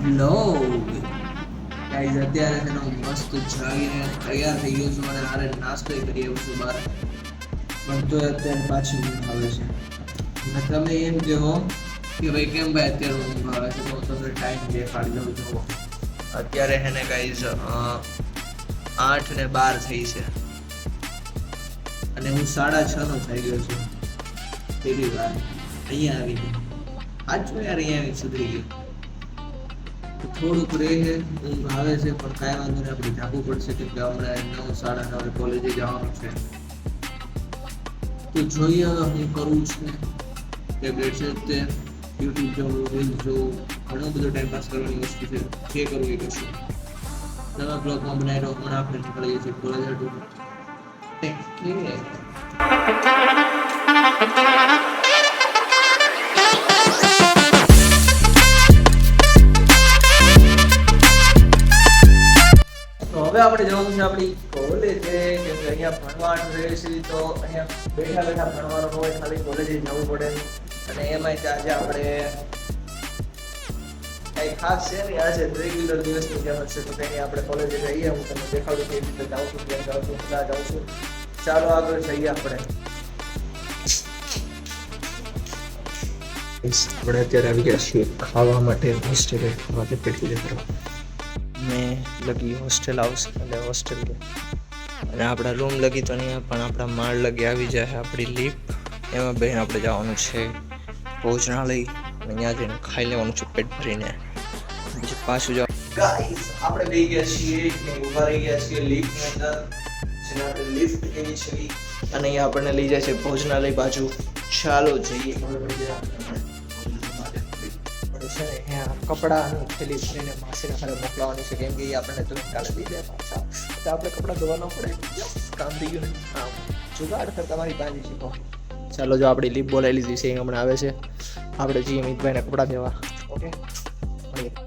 vlog guys અત્યારે તેનો મસ્ત જાગીને તૈયાર થઈ ગયો છું અને હારે નાસ્તો કરી આવ્યો છું બહાર પણ તો અત્યારે પાછી ઊંઘ આવે છે અને તમે એમ કહો કે ભાઈ કેમ ભાઈ અત્યારે ઊંઘ આવે છે તો તમને ટાઈમ દેખાડી દઉં છું અત્યારે હેને ગાઈઝ 8:12 થઈ છે અને હું 6:30 નો થઈ ગયો છું પહેલી વાર અહીંયા આવીને આજ યાર અહીંયા આવીને સુધરી ગયો થોડુંક રહે ઊંઘ આવે છે પણ કાંઈ વાંધો નહીં આપણે જાગવું પડશે કેમ કે હમણાં 9:30 કોલેજે જવાનું છે તો જોઈએ હવે હું કરું છું ટેબ્લેટ છે તે યુટ્યુબ જોવું રીલ જોવું ઘણો બધો ટાઈમ પાસ કરવાની વસ્તુ છે જે કરવું એ કરશું નવા બ્લોગમાં બનાવી રહ્યો હમણાં આપણે નીકળીએ છીએ કોલેજ હતું હવે આપણે જવાનું છે આપણી કોલેજે કેમ કે અહીંયા ભણવાનું રહે છે તો અહીંયા બેઠા બેઠા ભણવાનું હોય ખાલી કોલેજે જવું પડે અને એમાંય આજે આપણે કંઈ ખાસ છે નહીં આજે રેગ્યુલર દિવસની જેમ હશે તો કંઈ આપણે કોલેજે જઈએ હું તમને દેખાડું કેવી રીતે જાઉં છું ક્યાં જાઉં છું ક્યાં જાઉં છું ચાલો આગળ જઈએ આપણે અત્યારે આવી ગયા છીએ ખાવા માટે હોસ્ટેલે ખાવા પેટી મેં લગી હોસ્ટેલ હાઉસ એટલે હોસ્ટેલ કે અને આપણા રૂમ લગી તો નહીં પણ આપણા માળ લગી આવી જાય આપણી લીપ એમાં બેન આપણે જવાનું છે ભોજનાલય અહીંયા જઈને ખાઈ લેવાનું છે પેટ ભરીને પછી પાછું જાવ ગાઈસ આપણે બેસી ગયા છીએ કે ઊભા રહી ગયા છીએ લિફ્ટની અંદર જેને આપણે લિફ્ટ કહીએ છીએ અને અહીંયા આપણને લઈ જાય છે ભોજનાલય બાજુ ચાલો જઈએ છે ને અહીંયા કપડાની થેલી ભરીને માસીના ઘરે મોકલાવાની છે કેમ કે એ આપણને ધોઈને કાલે દઈ દે પાછા તો આપણે કપડાં ધોવા ન પડે કામ થઈ ગયું આમ જુગાડ કરતા મારી પાંજી શીખો ચાલો જો આપણી લીપ બોલાવી લીધી છે એ હમણાં આવે છે આપણે જઈએ મિતભાઈને કપડાં દેવા ઓકે